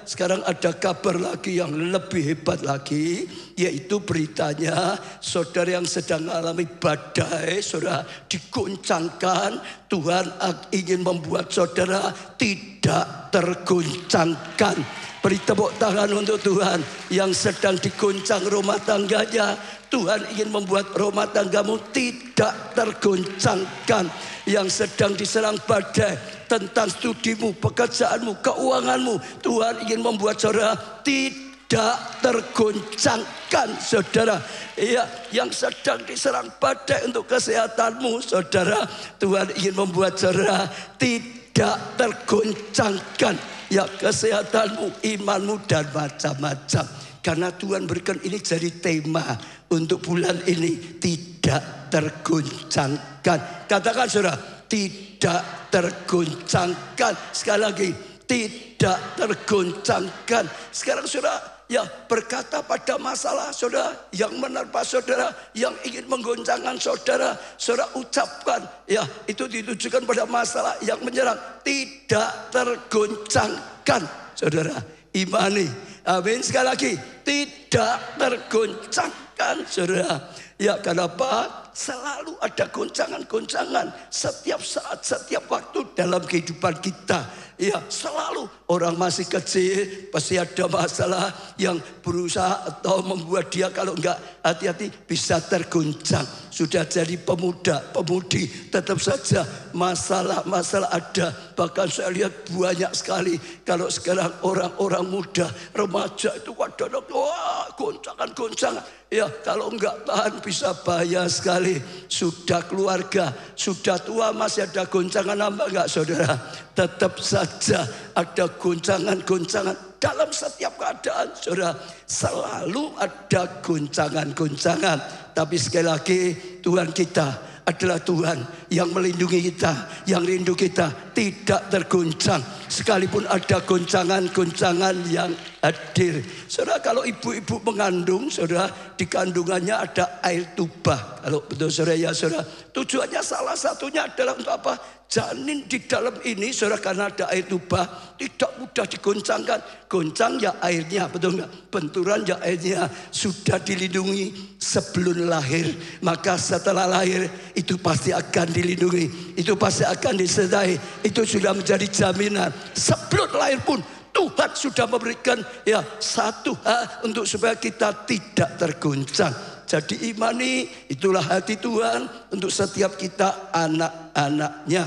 sekarang ada kabar lagi yang lebih hebat lagi, yaitu beritanya saudara yang sedang mengalami badai, saudara diguncangkan. Tuhan ingin membuat saudara tidak terguncangkan. Beri tepuk tangan untuk Tuhan yang sedang diguncang rumah tangganya. Tuhan ingin membuat rumah tanggamu tidak terguncangkan. Yang sedang diserang badai tentang studimu, pekerjaanmu, keuanganmu, Tuhan ingin membuat saudara tidak terguncangkan, saudara. Ya, yang sedang diserang badai untuk kesehatanmu, saudara, Tuhan ingin membuat saudara tidak terguncangkan. Ya, kesehatanmu, imanmu, dan macam-macam. Karena Tuhan berikan ini jadi tema untuk bulan ini, tidak terguncangkan. Katakan saudara, tidak terguncangkan. Sekali lagi, tidak terguncangkan. Sekarang saudara, ya berkata pada masalah saudara yang menerpa saudara, yang ingin menggoncangkan saudara, saudara ucapkan, ya itu ditujukan pada masalah yang menyerang, tidak terguncangkan. Saudara, imani. Amin. Sekali lagi, tidak terguncangkan, saudara. Ya, kenapa? Selalu ada goncangan-goncangan setiap saat, setiap waktu dalam kehidupan kita. Ya, selalu orang masih kecil pasti ada masalah yang berusaha atau membuat dia kalau enggak hati-hati bisa terguncang. Sudah jadi pemuda, pemudi, tetap saja masalah-masalah ada. Bahkan saya lihat banyak sekali kalau sekarang orang-orang muda, remaja itu kadang-kadang wah, goncangan-goncangan. Ya, kalau enggak tahan bisa bahaya sekali. Sudah keluarga, sudah tua masih ada goncangan apa enggak, saudara? Tetap saja ada goncangan-goncangan dalam setiap keadaan, saudara. Selalu ada goncangan-goncangan. Tapi sekali lagi, Tuhan kita adalah Tuhan yang melindungi kita, yang rindu kita tidak terguncang. Sekalipun ada goncangan-goncangan yang hadir. Saudara, kalau ibu-ibu mengandung, saudara, di kandungannya ada air tuba. Kalau betul saudara, ya saudara, tujuannya salah satunya adalah untuk apa? Janin di dalam ini, saudara, karena ada air tuba, tidak mudah digoncangkan. Goncang ya airnya, betul enggak? Benturan ya airnya. Sudah dilindungi sebelum lahir. Maka setelah lahir, itu pasti akan dilindungi. Itu pasti akan disertai. Itu sudah menjadi jaminan. Sebelum lahir pun, Tuhan sudah memberikan ya satu hal untuk supaya kita tidak terguncang. Jadi imani, itulah hati Tuhan untuk setiap kita anak-anaknya.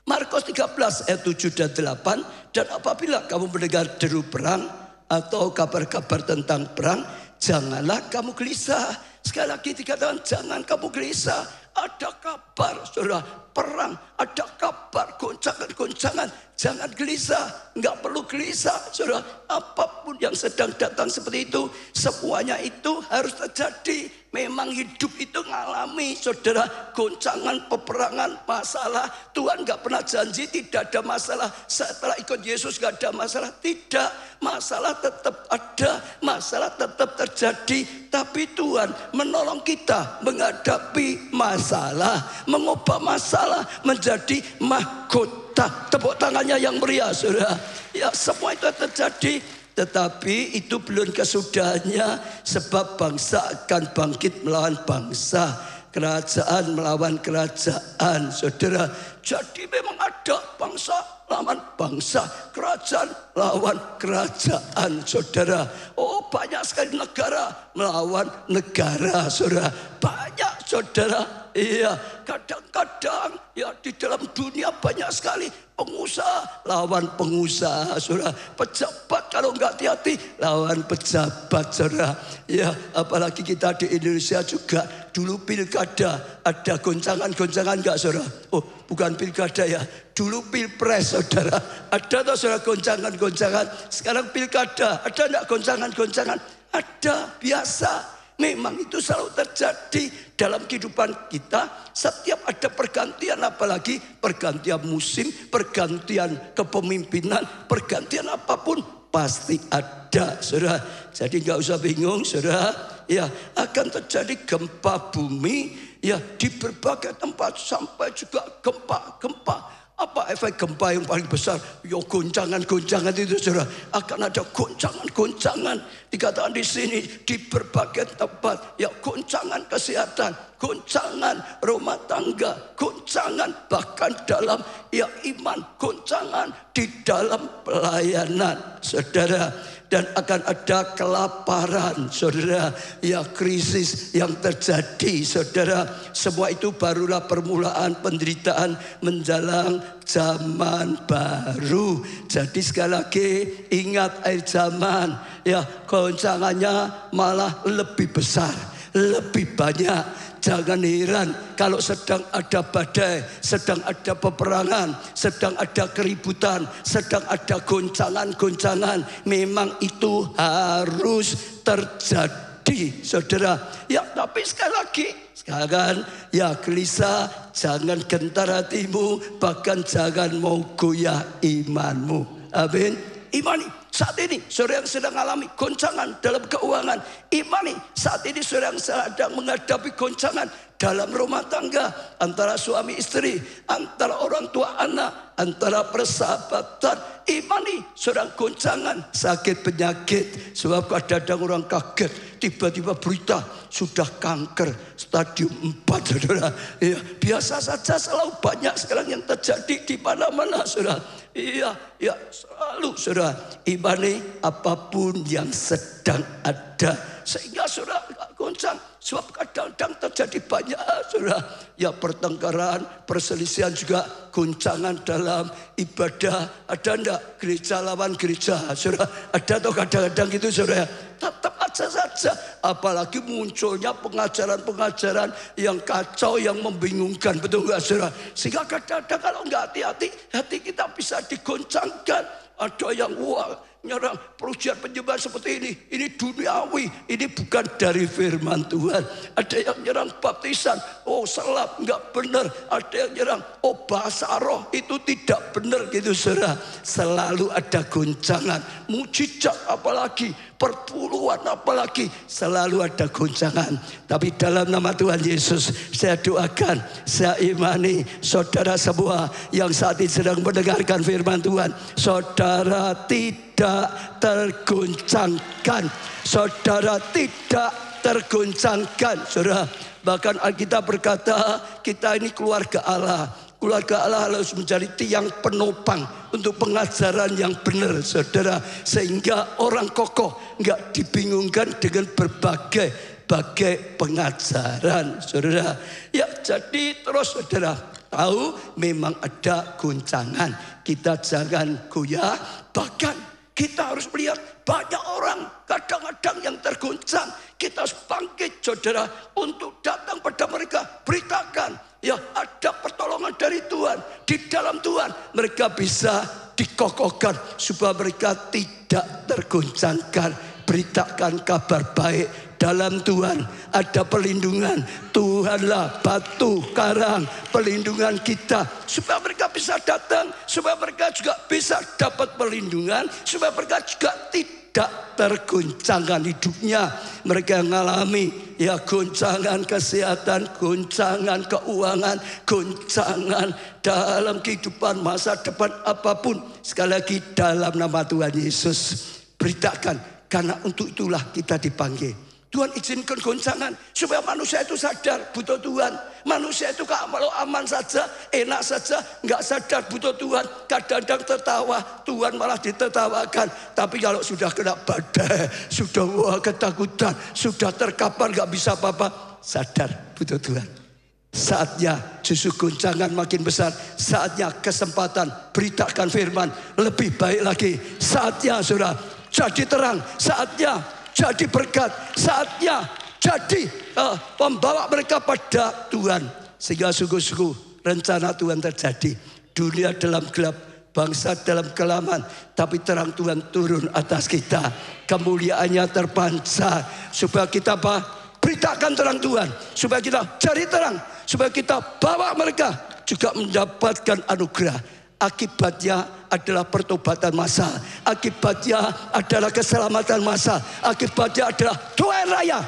Markus 13 ayat 7 dan 8. Dan apabila kamu mendengar deru perang atau kabar-kabar tentang perang, janganlah kamu gelisah. Sekali lagi dikatakan jangan kamu gelisah. Ada kabar, saudara, perang, ada kabar, goncangan-goncangan. Jangan gelisah, enggak perlu gelisah, saudara. Apapun yang sedang datang seperti itu, semuanya itu harus terjadi. Memang hidup itu ngalami, saudara, goncangan, peperangan, masalah. Tuhan enggak pernah janji tidak ada masalah. Setelah ikut Yesus enggak ada masalah. Tidak, masalah tetap ada, masalah tetap terjadi. Tapi Tuhan menolong kita menghadapi masalah, mengubah masalah menjadi mahkota. Tepuk tangannya yang meriah, saudara. Ya, semua itu terjadi. Tetapi itu belum kesudahannya, sebab bangsa akan bangkit melawan bangsa, kerajaan melawan kerajaan, saudara. Jadi memang ada bangsa lawan bangsa, kerajaan lawan kerajaan, saudara. Oh, banyak sekali negara melawan negara, saudara. Banyak, saudara. Iya, kadang-kadang ya di dalam dunia banyak sekali pengusaha lawan pengusaha, saudara. Pejabat kalau enggak hati-hati lawan pejabat, saudara. Ya, apalagi kita di Indonesia juga dulu pilkada ada goncangan-goncangan enggak, saudara? Oh, bukan pilkada ya. Dulu pilpres, saudara. Ada atau saudara goncangan-goncangan? Sekarang pilkada, ada enggak goncangan-goncangan? Ada, biasa. Memang itu selalu terjadi dalam kehidupan kita. Setiap ada pergantian, apalagi pergantian musim, pergantian kepemimpinan, pergantian apapun pasti ada, saudara. Jadi nggak usah bingung, saudara. Ya, akan terjadi gempa bumi ya di berbagai tempat, sampai juga gempa-gempa Apa efek gempa yang paling besar? Ya goncangan-goncangan itu saudara. Akan ada goncangan-goncangan. Dikatakan di sini di berbagai tempat. Ya goncangan kesehatan, goncangan rumah tangga, goncangan bahkan dalam ya iman, goncangan di dalam pelayanan saudara. Dan akan ada kelaparan saudara. Ya krisis yang terjadi saudara. Semua itu barulah permulaan penderitaan menjelang zaman baru. Jadi sekali lagi ingat akhir zaman. Ya goncangannya malah lebih besar, lebih banyak. Jangan heran kalau sedang ada badai, sedang ada peperangan, sedang ada keributan, sedang ada goncangan-goncangan. Memang itu harus terjadi, saudara. Ya, tapi sekali lagi, sekarang ya gelisah, jangan gentar hatimu, bahkan jangan mau goyah imanmu. Amin. Imani saat ini saudara yang sedang alami goncangan dalam keuangan. Imani saat ini saudara yang sedang menghadapi goncangan dalam rumah tangga, antara suami istri, antara orang tua anak, antara persahabatan. Imani saudara goncangan, sakit penyakit. Sebab kadang-kadang orang kaget, tiba-tiba berita sudah kanker stadium 4 saudara. Ya, biasa saja, selalu banyak sekarang yang terjadi di mana-mana saudara. Iya, ya selalu saudara. Imani apapun yang sedang ada, sehingga saudara gak goncang. Sebab kadang-kadang terjadi banyak saudara. Ya pertengkaran, perselisihan juga, goncangan dalam ibadah. Ada enggak gereja lawan gereja saudara? Ada atau kadang-kadang gitu saudara? Tetap aja saja. Apalagi munculnya pengajaran-pengajaran yang kacau, yang membingungkan. Betul enggak saudara? Sehingga kadang-kadang kalau enggak hati-hati, hati kita bisa digoncangkan. Ada yang wah nyerang perujian penyembahan seperti ini duniawi, ini bukan dari firman Tuhan. Ada yang nyerang baptisan, oh selap nggak benar. Ada yang nyerang oh bahasa roh, itu tidak benar gitu saudara. Selalu ada goncangan, mujizat apalagi, perpuluhan apalagi, selalu ada goncangan. Tapi dalam nama Tuhan Yesus saya doakan, saya imani saudara semua yang saat ini sedang mendengarkan firman Tuhan, saudara tidak tergoncangkan. Saudara tidak tergoncangkan saudara. Bahkan Alkitab berkata kita ini keluarga Allah. Keluarga Allah harus menjadi tiang penopang untuk pengajaran yang benar saudara. Sehingga orang kokoh nggak dibingungkan dengan berbagai pengajaran saudara. Ya jadi terus saudara tahu memang ada goncangan. Kita jangan goyah. Bahkan kita harus melihat banyak orang kadang-kadang yang tergoncang. Kita harus bangkit saudara untuk datang pada mereka. Beritakan ya ada pertolongan dari Tuhan. Di dalam Tuhan mereka bisa dikokohkan supaya mereka tidak tergoncangkan. Beritakan kabar baik. Dalam Tuhan ada perlindungan. Tuhanlah batu karang perlindungan kita. Supaya mereka bisa datang, supaya mereka juga bisa dapat perlindungan, supaya mereka juga tidak tergoncangkan hidupnya. Mereka yang mengalami ya goncangan kesehatan, goncangan keuangan, goncangan dalam kehidupan masa depan apapun. Sekali lagi dalam nama Tuhan Yesus beritakan, karena untuk itulah kita dipanggil. Tuhan izinkan goncangan supaya manusia itu sadar butuh Tuhan. Manusia itu kalau aman saja, enak saja, nggak sadar butuh Tuhan. Kadang-kadang tertawa, Tuhan malah ditertawakan. Tapi kalau sudah kena badai, sudah wah ketakutan, sudah terkapar nggak bisa apa-apa, sadar butuh Tuhan. Saatnya justru goncangan makin besar. Saatnya kesempatan beritakan firman lebih baik lagi. Saatnya saudara jadi terang. Saatnya jadi berkat, saatnya jadi pembawa mereka pada Tuhan. Sehingga sungguh-sungguh rencana Tuhan terjadi. Dunia dalam gelap, bangsa dalam kelaman, tapi terang Tuhan turun atas kita. Kemuliaannya terpancar. Supaya kita beritakan terang Tuhan. Supaya kita cari terang. Supaya kita bawa mereka juga mendapatkan anugerah. Akibatnya adalah pertobatan massal. Akibatnya adalah keselamatan massal. Akibatnya adalah doa raya.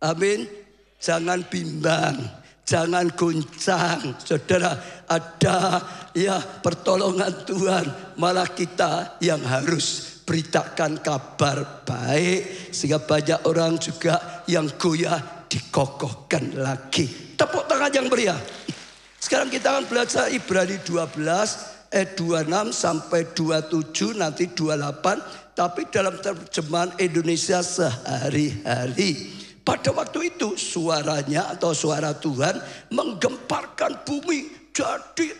Amin. Jangan bimbang. jangan goncang. Saudara, ada ya pertolongan Tuhan, malah kita yang harus beritakan kabar baik, sehingga banyak orang juga yang goyah dikokohkan lagi. Tepuk tangan yang meriah. Sekarang kita akan belajar Ibrani 12 ayat 26 sampai 27, nanti 28. Tapi dalam terjemahan Indonesia sehari-hari. Pada waktu itu suaranya atau suara Tuhan menggemparkan bumi. Jadi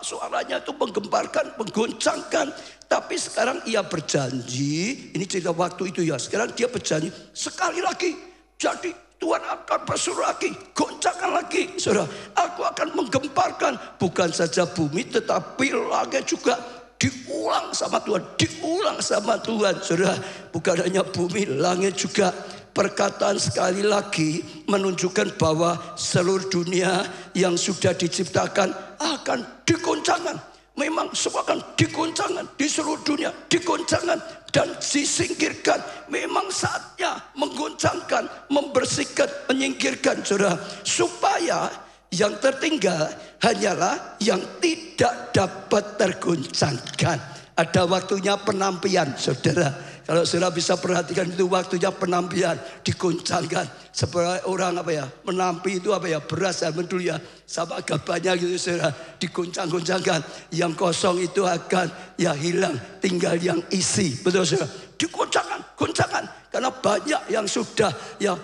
suaranya itu menggemparkan, menggoncangkan. Tapi sekarang ia berjanji, ini cerita waktu itu ya. Sekarang dia berjanji sekali lagi. Jadi Tuhan akan bersuruh lagi, goncangkan lagi. Saudara, aku akan menggemparkan bukan saja bumi tetapi langit juga. Diulang sama Tuhan, diulang sama Tuhan. Saudara, bukan hanya bumi, langit juga. Perkataan sekali lagi menunjukkan bahwa seluruh dunia yang sudah diciptakan akan digoncangkan. Memang semua akan digoncangkan di seluruh dunia, digoncangkan dan disingkirkan. Memang saatnya menggoncangkan, membersihkan, menyingkirkan, saudara. Supaya yang tertinggal hanyalah yang tidak dapat tergoncangkan. Ada waktunya penampian, saudara. Kalau saudara bisa perhatikan itu waktunya penampian, digoncangkan. Seperti orang menampi itu beras dan mendul ya, sama gabahnya gitu saudara, digoncang-goncangkan. Yang kosong itu akan hilang, tinggal yang isi, betul saudara. Digoncangkan, goncangkan. Karena banyak yang sudah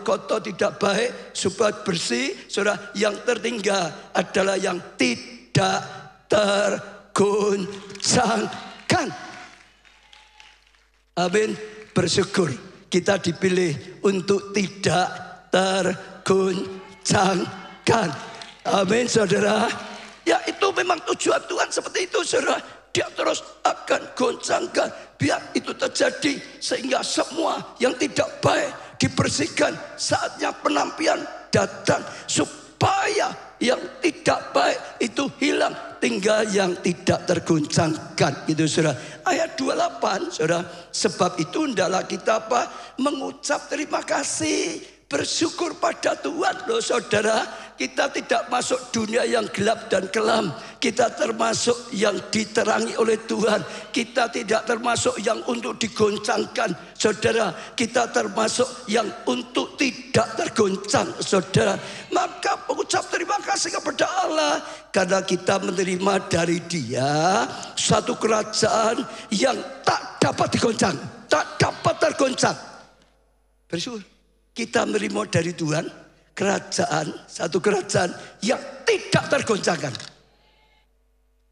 kotor tidak baik, supaya bersih, saudara. Yang tertinggal adalah yang tidak tergoncangkan. Amin. Bersyukur kita dipilih untuk tidak tergoncangkan. Amin, saudara. Ya, itu memang tujuan Tuhan seperti itu, saudara. Dia terus akan goncangkan. Biar itu terjadi sehingga semua yang tidak baik dibersihkan. Saatnya penampian datang supaya yang tidak baik itu hilang, tinggal yang tidak tergoncangkan. Gitu saudara. Ayat 28 saudara. Sebab itu hendaklah kita mengucap terima kasih, bersyukur pada Tuhan. Loh saudara, kita tidak masuk dunia yang gelap dan kelam. Kita termasuk yang diterangi oleh Tuhan. Kita tidak termasuk yang untuk digoncangkan, saudara. Kita termasuk yang untuk tidak tergoncang, saudara. Maka mengucap terima kasih kepada Allah karena kita menerima dari Dia satu kerajaan yang tak dapat digoncang, tak dapat tergoncang. Bersyukur kita menerima dari Tuhan satu kerajaan yang tidak tergoncangkan.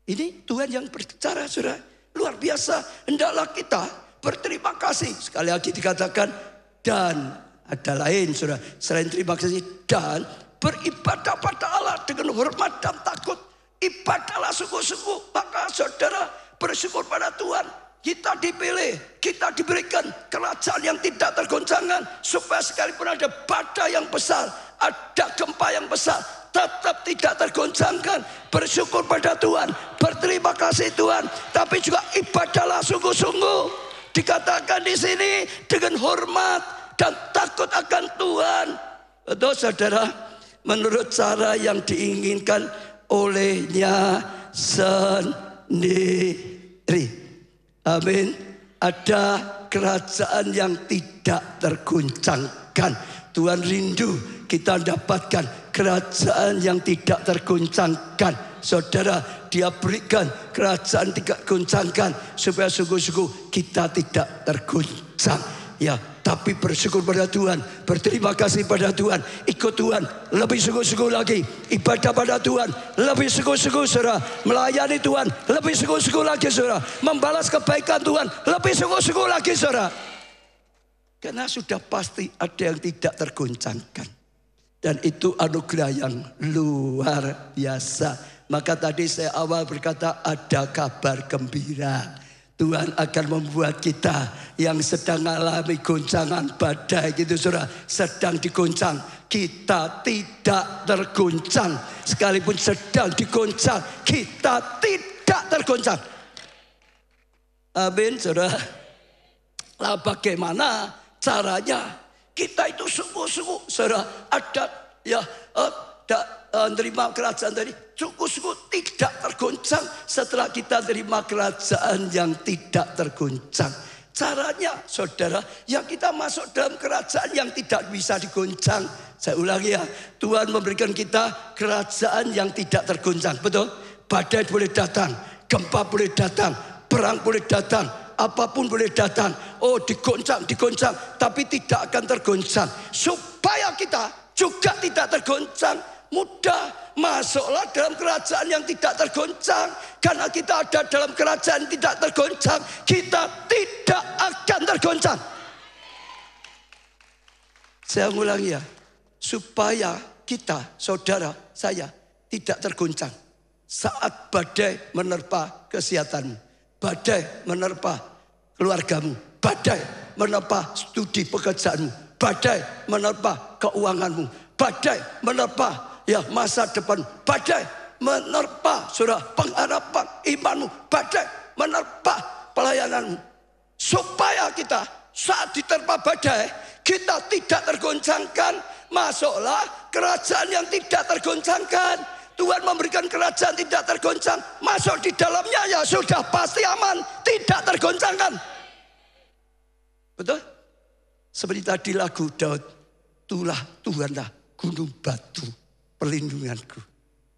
Ini Tuhan yang berbicara, saudara. Luar biasa. Hendaklah kita berterima kasih. Sekali lagi dikatakan dan ada lain, saudara. Selain terima kasih dan beribadah pada Allah dengan hormat dan takut. Ibadahlah sungguh-sungguh. Maka saudara bersyukur pada Tuhan. Kita dipilih, kita diberikan kerajaan yang tidak tergoncangkan. Supaya sekalipun ada badai yang besar, ada gempa yang besar, tetap tidak tergoncangkan. Bersyukur pada Tuhan, berterima kasih Tuhan, tapi juga ibadahlah sungguh-sungguh. Dikatakan di sini dengan hormat dan takut akan Tuhan. Betul saudara, menurut cara yang diinginkan olehnya sendiri. Amin. Ada kerajaan yang tidak tergoncangkan. Tuhan rindu kita dapatkan kerajaan yang tidak tergoncangkan. Saudara, Dia berikan kerajaan tidak goncangkan supaya sungguh-sungguh kita tidak tergoncang. Ya, tapi bersyukur pada Tuhan, berterima kasih pada Tuhan, ikut Tuhan lebih sungguh-sungguh lagi, ibadah pada Tuhan lebih sungguh-sungguh, saudara, melayani Tuhan lebih sungguh-sungguh lagi, saudara, membalas kebaikan Tuhan lebih sungguh-sungguh lagi, saudara. Karena sudah pasti ada yang tidak tergoncangkan. Dan itu anugerah yang luar biasa. Maka tadi saya awal berkata ada kabar gembira. Tuhan akan membuat kita yang sedang mengalami goncangan badai gitu saudara, sedang digoncang, kita tidak tergoncang. Sekalipun sedang digoncang, kita tidak tergoncang. Amin saudara. Lah bagaimana caranya? Kita itu sungguh-sungguh saudara, ada menerima kerajaan tadi, suku-suku tidak tergoncang setelah kita terima kerajaan yang tidak tergoncang. Caranya saudara, yang kita masuk dalam kerajaan yang tidak bisa digoncang. Saya ulangi ya, Tuhan memberikan kita kerajaan yang tidak tergoncang. Betul? Badai boleh datang, gempa boleh datang, perang boleh datang, apapun boleh datang. Oh, digoncang, tapi tidak akan tergoncang. Supaya kita juga tidak tergoncang, mudah masuklah dalam kerajaan yang tidak tergoncang. Karena kita ada dalam kerajaan yang tidak tergoncang, kita tidak akan tergoncang. Saya ulangi ya, supaya kita, saudara, saya tidak tergoncang saat badai menerpa kesehatanmu, badai menerpa keluargamu, badai menerpa studi pekerjaanmu, badai menerpa keuanganmu, badai menerpa masa depan, badai menerpa pengharapan imanmu, badai menerpa pelayananmu. Supaya kita saat diterpa badai, kita tidak tergoncangkan, masuklah kerajaan yang tidak tergoncangkan. Tuhan memberikan kerajaan tidak tergoncang, masuk di dalamnya ya sudah pasti aman, tidak tergoncangkan. Betul? Seperti tadi lagu Daud, itulah Tuhanlah gunung batu perlindunganku.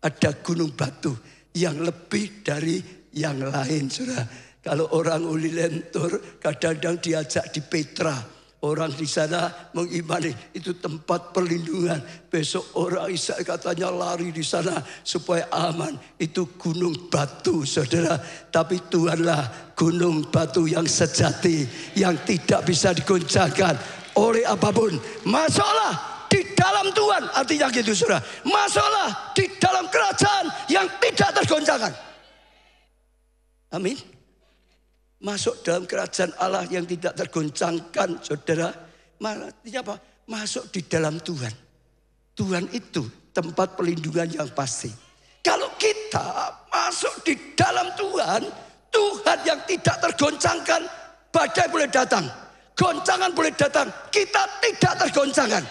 Ada gunung batu yang lebih dari yang lain, saudara. Kalau orang uli lentur, kadang-kadang diajak di Petra. Orang di sana mengimani itu tempat perlindungan. Besok orang Israel katanya lari di sana supaya aman. Itu gunung batu, saudara. Tapi Tuhanlah gunung batu yang sejati, yang tidak bisa digoncangkan oleh apapun. Masuklah di dalam Tuhan, artinya gitu, saudara. Masuklah di dalam kerajaan yang tidak tergoncangkan. Amin. Masuk dalam kerajaan Allah yang tidak tergoncangkan, saudara. Artinya apa? Masuk di dalam Tuhan. Tuhan itu tempat perlindungan yang pasti. Kalau kita masuk di dalam Tuhan, Tuhan yang tidak tergoncangkan, badai boleh datang, goncangan boleh datang, kita tidak tergoncangkan.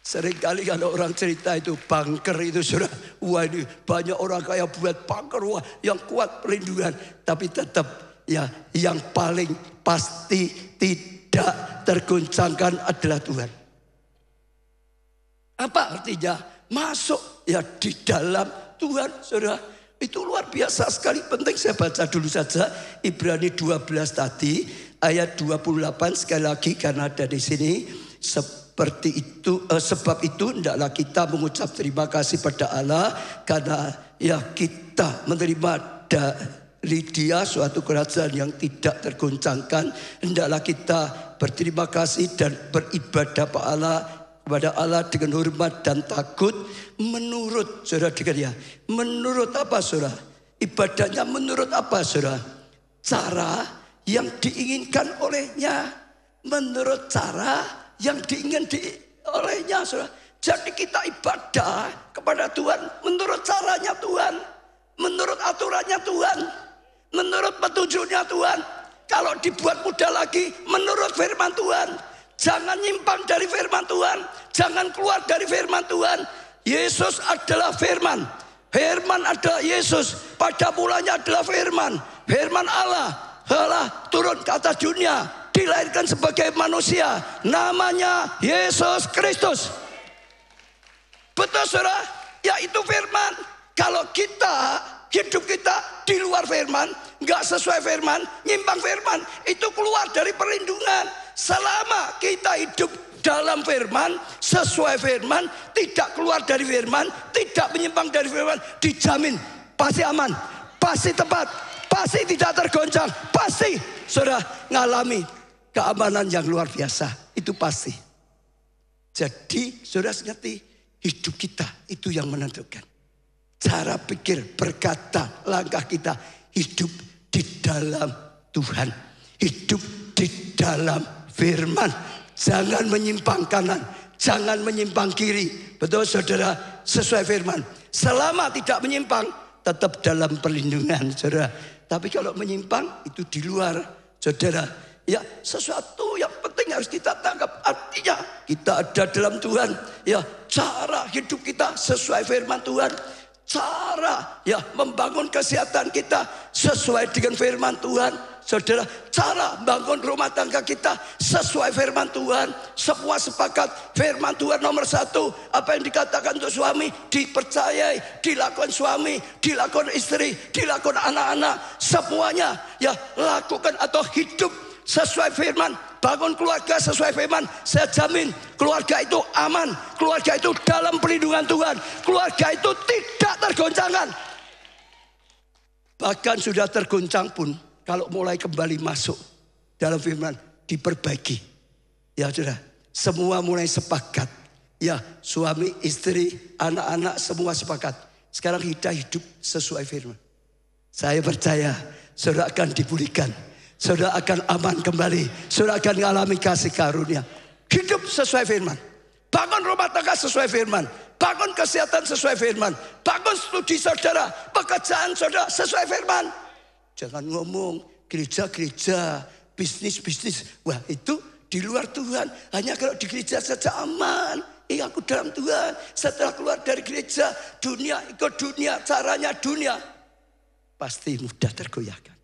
Seringkali kalau orang cerita itu bunker itu, saudara, wah ini banyak orang kaya buat bunker, wah yang kuat perlindungan. Tapi tetap ya yang paling pasti tidak tergoncangkan adalah Tuhan. Apa artinya? Masuk ya di dalam Tuhan, saudara. Itu luar biasa sekali, penting. Saya baca dulu saja Ibrani 12 tadi ayat 28 sekali lagi karena ada di sini. Seperti itu, sebab itu hendaklah kita mengucap terima kasih pada Allah karena ya kita menerima dari Dia suatu kerajaan yang tidak tergoncangkan. Hendaklah kita berterima kasih dan beribadah kepada Allah dengan hormat dan takut menurut, saudara dengar ya. Menurut apa, saudara? Ibadahnya menurut apa, saudara? Cara yang diinginkan olehnya. Menurut cara yang diinginkan olehnya, saudara. Jadi kita ibadah kepada Tuhan menurut caranya Tuhan, menurut aturannya Tuhan, menurut petunjuknya Tuhan. Kalau dibuat mudah lagi, menurut firman Tuhan. Jangan nyimpang dari firman Tuhan, jangan keluar dari firman Tuhan. Yesus adalah firman, firman adalah Yesus. Pada mulanya adalah firman, firman Allah turun ke atas dunia, dilahirkan sebagai manusia, namanya Yesus Kristus. Betul, saudara? Ya itu firman. Kalau kita hidup kita di luar firman, nggak sesuai firman, nyimpang firman, itu keluar dari perlindungan. Selama kita hidup dalam firman, sesuai firman, tidak keluar dari firman, tidak menyimpang dari firman, dijamin pasti aman, pasti tepat, pasti tidak tergoncang, pasti saudara ngalami keamanan yang luar biasa. Itu pasti. Jadi saudara ngerti, hidup kita itu yang menentukan. Cara pikir, berkata, langkah kita hidup di dalam Tuhan, hidup di dalam firman. Jangan menyimpang kanan, jangan menyimpang kiri. Betul, saudara? Sesuai firman. Selama tidak menyimpang, tetap dalam perlindungan, saudara. Tapi kalau menyimpang itu di luar, saudara. Ya, sesuatu yang penting penting harus kita tangkap. Artinya kita ada dalam Tuhan. Ya, cara hidup kita sesuai firman Tuhan. Cara ya membangun kesehatan kita sesuai dengan firman Tuhan. Saudara, cara bangun rumah tangga kita sesuai firman Tuhan. Semua sepakat firman Tuhan nomor 1. Apa yang dikatakan untuk suami dipercayai, dilakukan suami, dilakukan istri, dilakukan anak-anak. Semuanya ya lakukan atau hidup sesuai firman. Bangun keluarga sesuai firman. Saya jamin keluarga itu aman. Keluarga itu dalam perlindungan Tuhan. Keluarga itu tidak tergoncangkan. Bahkan sudah tergoncang pun, kalau mulai kembali masuk dalam firman, diperbaiki. Ya saudara, semua mulai sepakat. Ya, suami, istri, anak-anak semua sepakat. Sekarang kita hidup sesuai firman. Saya percaya saudara akan dipulihkan. Saudara akan aman kembali. Saudara akan mengalami kasih karunia. Hidup sesuai firman. Bangun rumah tangga sesuai firman. Bangun kesehatan sesuai firman. Bangun studi saudara. Pekerjaan saudara sesuai firman. Jangan ngomong gereja-gereja, bisnis-bisnis. Wah, itu di luar Tuhan. Hanya kalau di gereja saja aman. Aku dalam Tuhan. Setelah keluar dari gereja, dunia ikut dunia. Caranya dunia. Pasti mudah tergoyahkan.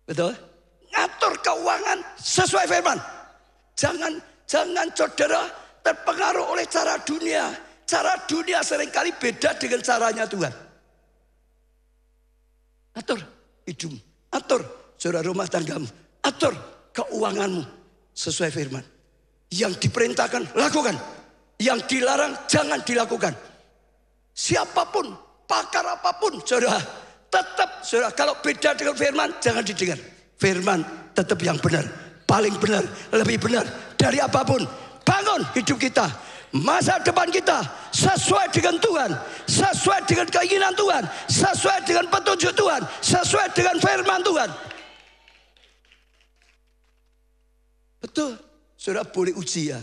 Betul? Ngatur keuangan sesuai firman. Jangan saudara terpengaruh oleh cara dunia. Cara dunia seringkali beda dengan caranya Tuhan. Atur hidupmu, atur saudara rumah tanggamu, atur keuanganmu sesuai firman. Yang diperintahkan lakukan, yang dilarang jangan dilakukan. Siapapun, pakar apapun, saudara, tetap saudara kalau beda dengan firman jangan didengar. Firman tetap yang benar, paling benar, lebih benar dari apapun. Bangun hidup kita, masa depan kita sesuai dengan Tuhan, sesuai dengan keinginan Tuhan, sesuai dengan petunjuk Tuhan, sesuai dengan firman Tuhan. Betul, saudara boleh uji ya.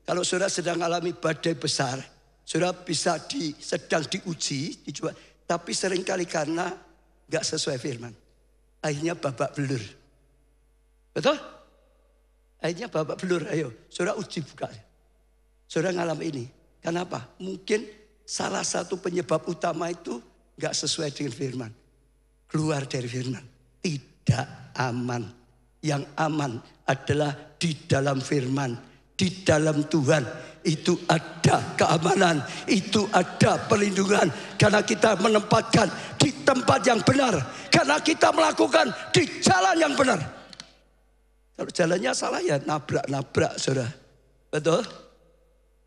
Kalau saudara sedang alami badai besar, saudara bisa sedang diuji, dicoba, tapi seringkali karena gak sesuai firman, akhirnya babak belur. Betul? Akhirnya babak belur. Ayo, saudara uji buka. Saudara ngalami ini. Kenapa? Mungkin salah satu penyebab utama itu gak sesuai dengan firman. Keluar dari firman. Tidak aman. Yang aman adalah di dalam firman. Di dalam Tuhan. Itu ada keamanan. Itu ada perlindungan. Karena kita menempatkan di tempat yang benar. Karena kita melakukan di jalan yang benar. Kalau jalannya salah ya nabrak-nabrak saudara. Betul?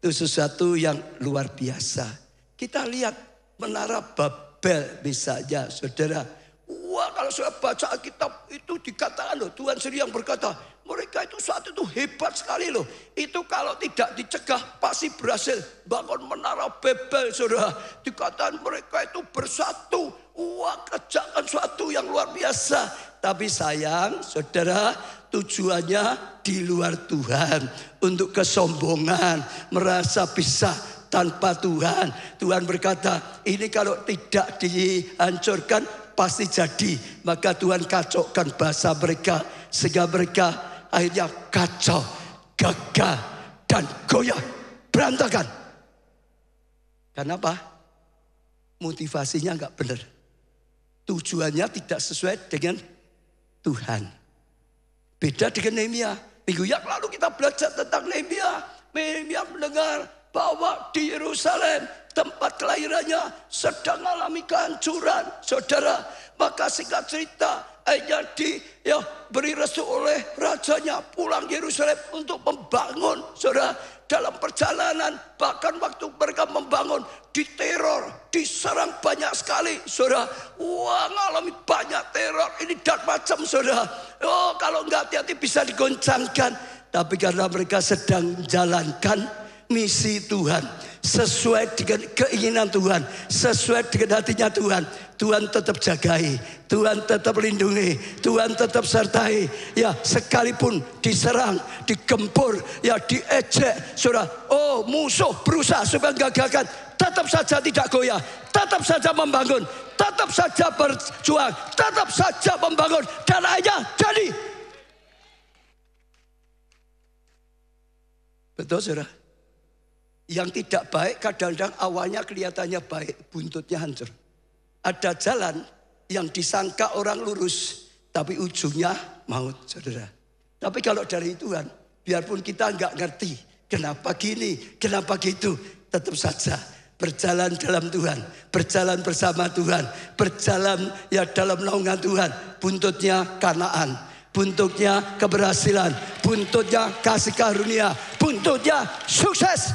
Itu sesuatu yang luar biasa. Kita lihat menara Babel misalnya saudara. Wah, kalau saudara baca Alkitab itu dikatakan loh, Tuhan sendiri yang berkata, mereka itu saat itu hebat sekali loh. Itu kalau tidak dicegah pasti berhasil bangun menara Babel saudara. Dikatakan mereka itu bersatu. Wah, kerjakan sesuatu yang luar biasa. Tapi sayang saudara, tujuannya di luar Tuhan. Untuk kesombongan, merasa bisa tanpa Tuhan. Tuhan berkata, ini kalau tidak dihancurkan pasti jadi. Maka Tuhan kacaukan bahasa mereka. Sehingga mereka akhirnya kacau, gagah, dan goyah. Berantakan. Kenapa? Motivasinya enggak benar. Tujuannya tidak sesuai dengan Tuhan. Beda dengan Nehemia. Minggu yang lalu kita belajar tentang Nehemia. Nehemia mendengar bahwa di Yerusalem tempat kelahirannya sedang mengalami kehancuran. Saudara, maka singkat cerita akhirnya beri restu oleh rajanya pulang Yerusalem untuk membangun. Saudara, dalam perjalanan bahkan waktu mereka membangun diteror, diserang banyak sekali. Saudara, wah ngalami banyak teror ini dan macam saudara. Oh, kalau nggak hati-hati bisa digoncangkan. Tapi karena mereka sedang menjalankan misi Tuhan sesuai dengan keinginan Tuhan, sesuai dengan hatinya Tuhan, Tuhan tetap jagai, Tuhan tetap lindungi, Tuhan tetap sertai. Ya, sekalipun diserang, digempur, ya diejek, saudara. Oh, musuh berusaha supaya menggagalkan, tetap saja tidak goyah, tetap saja membangun, tetap saja berjuang, tetap saja membangun, dan akhirnya jadi. Betul saudara? Yang tidak baik kadang-kadang awalnya kelihatannya baik, buntutnya hancur. Ada jalan yang disangka orang lurus, tapi ujungnya maut, saudara. Tapi kalau dari Tuhan, biarpun kita nggak ngerti kenapa gini, kenapa gitu, tetap saja berjalan dalam Tuhan, berjalan bersama Tuhan, berjalan ya dalam naungan Tuhan. Buntutnya Kanaan, buntutnya keberhasilan, buntutnya kasih karunia, buntutnya sukses.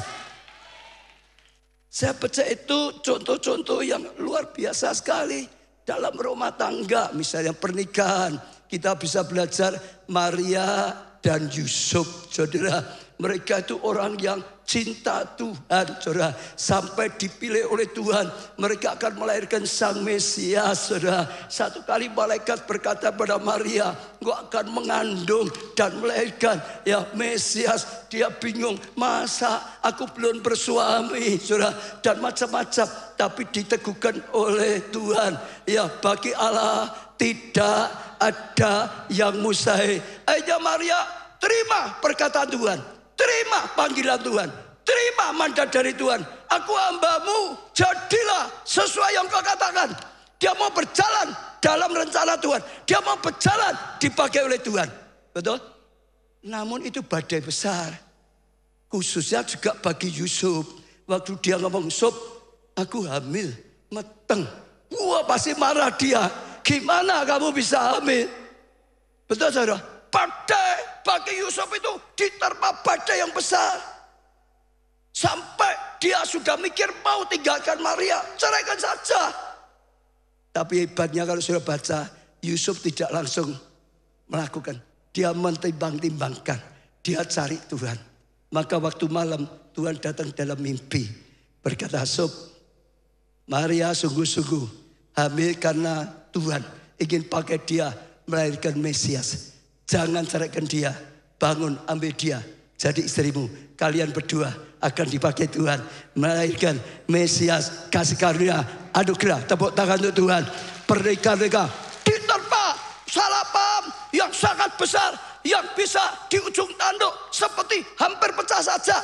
Saya percaya itu contoh-contoh yang luar biasa sekali dalam rumah tangga. Misalnya pernikahan, kita bisa belajar Maria dan Yusuf, saudara. Mereka itu orang yang cinta Tuhan, saudara. Sampai dipilih oleh Tuhan, mereka akan melahirkan Sang Mesias, saudara. Satu kali malaikat berkata pada Maria, engkau akan mengandung dan melahirkan ya Mesias. Dia bingung, masa aku belum bersuami, saudara. Dan macam-macam, tapi diteguhkan oleh Tuhan. Ya, bagi Allah tidak ada yang mustahil. Ayo Maria, terima perkataan Tuhan. Terima panggilan Tuhan. Terima mandat dari Tuhan. Aku hambamu, jadilah sesuai yang kau katakan. Dia mau berjalan dalam rencana Tuhan. Dia mau berjalan dipakai oleh Tuhan. Betul? Namun itu badai besar. Khususnya juga bagi Yusuf. Waktu dia ngomong, Sob, aku hamil, meteng. Wah, pasti marah dia. Gimana kamu bisa hamil? Betul, saudara? Badai bagi Yusuf itu diterpa badai yang besar. Sampai dia sudah mikir mau tinggalkan Maria, ceraikan saja. Tapi hebatnya kalau sudah baca, Yusuf tidak langsung melakukan. Dia mentimbang-timbangkan, dia cari Tuhan. Maka waktu malam Tuhan datang dalam mimpi, berkata, Sob, Maria sungguh-sungguh hamil karena Tuhan ingin pakai dia melahirkan Mesias. Jangan ceraikan dia, bangun ambil dia jadi istrimu. Kalian berdua akan dipakai Tuhan melahirkan Mesias, kasih karunia, anugerah. Tepuk tangan untuk Tuhan. Pernikahan mereka diterpa salah paham yang sangat besar, yang bisa di ujung tanduk seperti hampir pecah saja.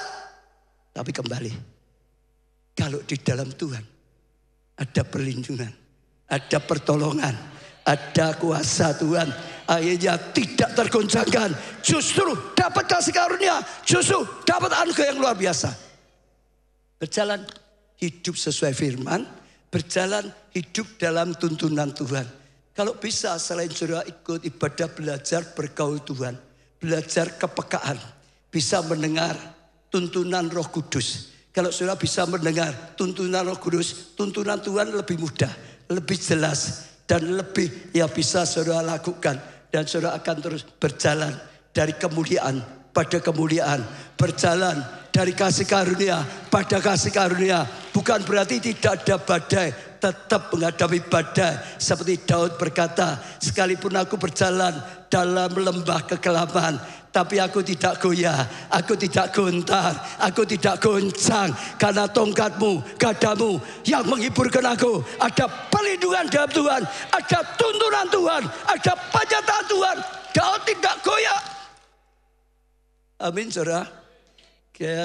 Tapi kembali, kalau di dalam Tuhan ada perlindungan, ada pertolongan, ada kuasa Tuhan. Akhirnya tidak tergoncangkan, justru dapat kasih karunia, justru dapat anugerah yang luar biasa. Berjalan hidup sesuai firman, berjalan hidup dalam tuntunan Tuhan. Kalau bisa selain saudara ikut ibadah, belajar bergaul Tuhan, belajar kepekaan, bisa mendengar tuntunan Roh Kudus. Kalau saudara bisa mendengar tuntunan Roh Kudus, tuntunan Tuhan lebih mudah, lebih jelas, dan lebih ya bisa saudara lakukan. Dan saudara akan terus berjalan dari kemuliaan pada kemuliaan. Berjalan dari kasih karunia pada kasih karunia. Bukan berarti tidak ada badai. Tetap menghadapi badai. Seperti Daud berkata, sekalipun aku berjalan dalam lembah kekelaman, tapi aku tidak goyah, aku tidak gontar, aku tidak goncang. Karena tongkatmu, gadamu yang menghiburkan aku. Ada perlindungan dalam Tuhan, ada tuntunan Tuhan, ada penyertaan Tuhan. Daud tidak goyah. Amin, saudara.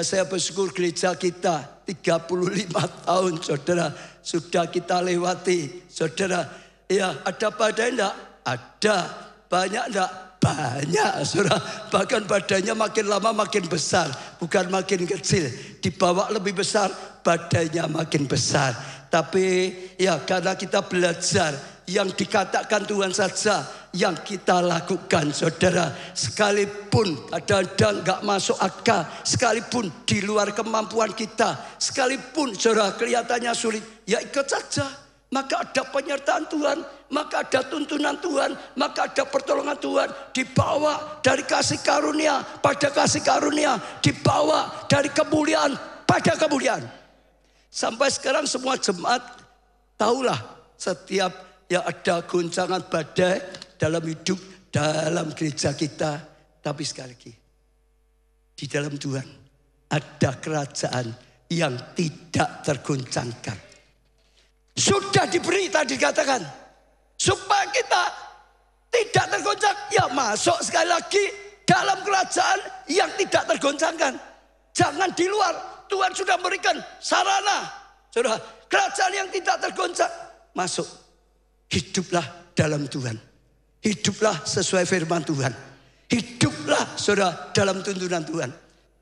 Saya bersyukur gereja kita 35 tahun, saudara, sudah kita lewati. Saudara, ya ada badai enggak? Ada. Banyak enggak? Banyak, saudara. Bahkan badannya makin lama makin besar, bukan makin kecil. Dibawa lebih besar, badainya makin besar. Tapi ya karena kita belajar yang dikatakan Tuhan saja yang kita lakukan, saudara. Sekalipun kadang-kadang gak masuk akal, sekalipun di luar kemampuan kita, sekalipun saudara kelihatannya sulit, ya ikut saja. Maka ada penyertaan Tuhan, maka ada tuntunan Tuhan, maka ada pertolongan Tuhan. Dibawa dari kasih karunia pada kasih karunia, dibawa dari kemuliaan pada kemuliaan. Sampai sekarang semua jemaat tahulah setiap ya ada goncangan badai dalam hidup, dalam gereja kita. Tapi sekali lagi, di dalam Tuhan ada kerajaan yang tidak tergoncangkan. Sudah diberi tadi dikatakan, supaya kita tidak tergoncang. Ya masuk sekali lagi dalam kerajaan yang tidak tergoncangkan. Jangan di luar. Tuhan sudah berikan sarana. Saudara, kerajaan yang tidak tergoncang. Masuk. Hiduplah dalam Tuhan. Hiduplah sesuai firman Tuhan. Hiduplah saudara dalam tuntunan Tuhan.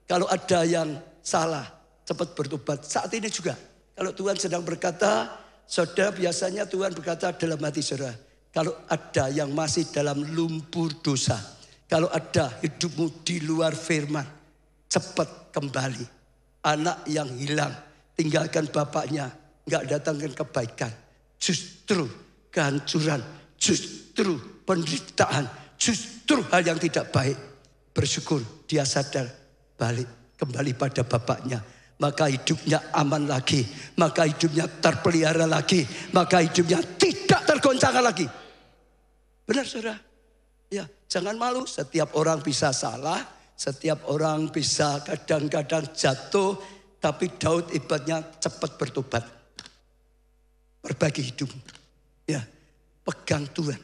Kalau ada yang salah, cepat bertobat. Saat ini juga. Kalau Tuhan sedang berkata, saudara biasanya Tuhan berkata dalam hati saudara. Kalau ada yang masih dalam lumpur dosa. Kalau ada hidupmu di luar firman. Cepat kembali. Anak yang hilang. Tinggalkan bapaknya. Enggak datangkan kebaikan. Justru kehancuran. Justru penderitaan. Justru hal yang tidak baik. Bersyukur dia sadar. Balik kembali pada bapaknya. Maka hidupnya aman lagi. Maka hidupnya terpelihara lagi. Maka hidupnya tidak tergoncangkan lagi. Benar saudara? Ya, jangan malu. Setiap orang bisa salah. Setiap orang bisa kadang-kadang jatuh. Tapi Daud ibaratnya cepat bertobat. Perbaiki hidup. Ya, pegang Tuhan.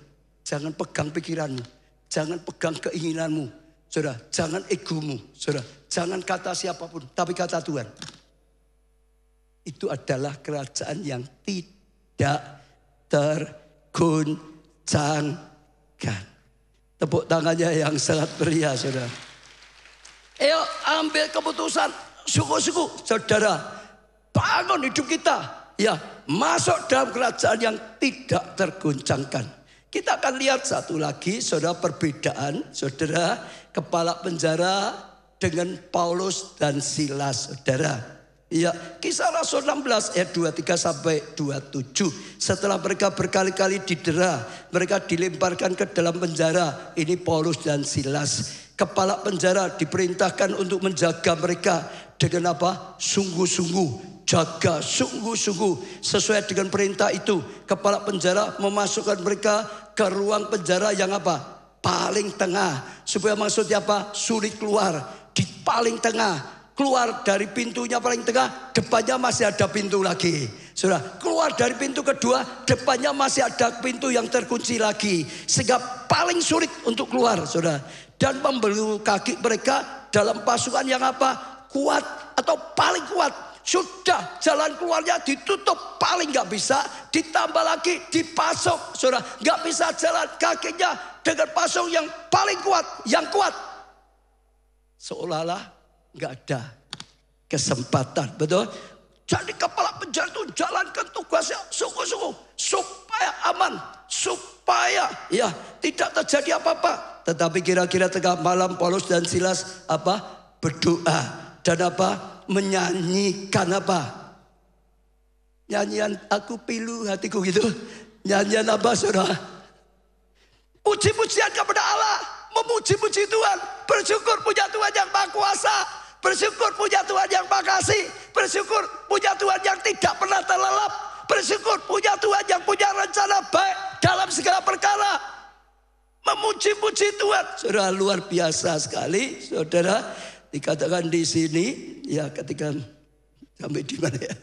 Jangan pegang pikiranmu. Jangan pegang keinginanmu. Saudara, jangan egomu. Saudara, jangan kata siapapun. Tapi kata Tuhan. Itu adalah kerajaan yang tidak tergoncangkan. Tepuk tangannya yang sangat meriah, saudara. Ayo ambil keputusan. Sungguh-sungguh, saudara. Bangun hidup kita. Ya, masuk dalam kerajaan yang tidak tergoncangkan. Kita akan lihat satu lagi, saudara, perbedaan, saudara, kepala penjara dengan Paulus dan Silas, saudara. Ya, Kisah Rasul 16 ayat 23 sampai 27. Setelah mereka berkali-kali didera, mereka dilemparkan ke dalam penjara. Ini Paulus dan Silas. Kepala penjara diperintahkan untuk menjaga mereka dengan apa? Sungguh-sungguh. Jaga sungguh-sungguh. Sesuai dengan perintah itu, kepala penjara memasukkan mereka ke ruang penjara yang apa? Paling tengah. Supaya maksudnya apa? Sulit keluar. Di paling tengah. Keluar dari pintunya paling tengah, depannya masih ada pintu lagi. Saudara, keluar dari pintu kedua, depannya masih ada pintu yang terkunci lagi. Sehingga paling sulit untuk keluar, saudara. Dan membelenggu kaki mereka dalam pasukan yang apa? Kuat atau paling kuat. Sudah jalan keluarnya ditutup, paling gak bisa. Ditambah lagi dipasok, saudara. Gak bisa jalan kakinya dengan pasok yang paling kuat. Yang kuat. Seolah-olah gak ada kesempatan, betul? Jadi kepala penjara itu jalankan tugasnya sungguh-sungguh. Supaya aman, supaya ya tidak terjadi apa-apa. Tetapi kira-kira tengah malam Paulus dan Silas apa? Berdoa. Dan apa? Menyanyikan apa? Nyanyian aku pilu hatiku gitu. Nyanyian apa saudara? Puji-pujian kepada Allah. Memuji-puji Tuhan. Bersyukur punya Tuhan yang Maha Kuasa. Bersyukur punya Tuhan yang Maha Kasih. Bersyukur punya Tuhan yang tidak pernah terlelap. Bersyukur punya Tuhan yang punya rencana baik dalam segala perkara. Memuji-puji Tuhan. Saudara, luar biasa sekali, saudara. Dikatakan di sini, ya ketika sampai di mana ya?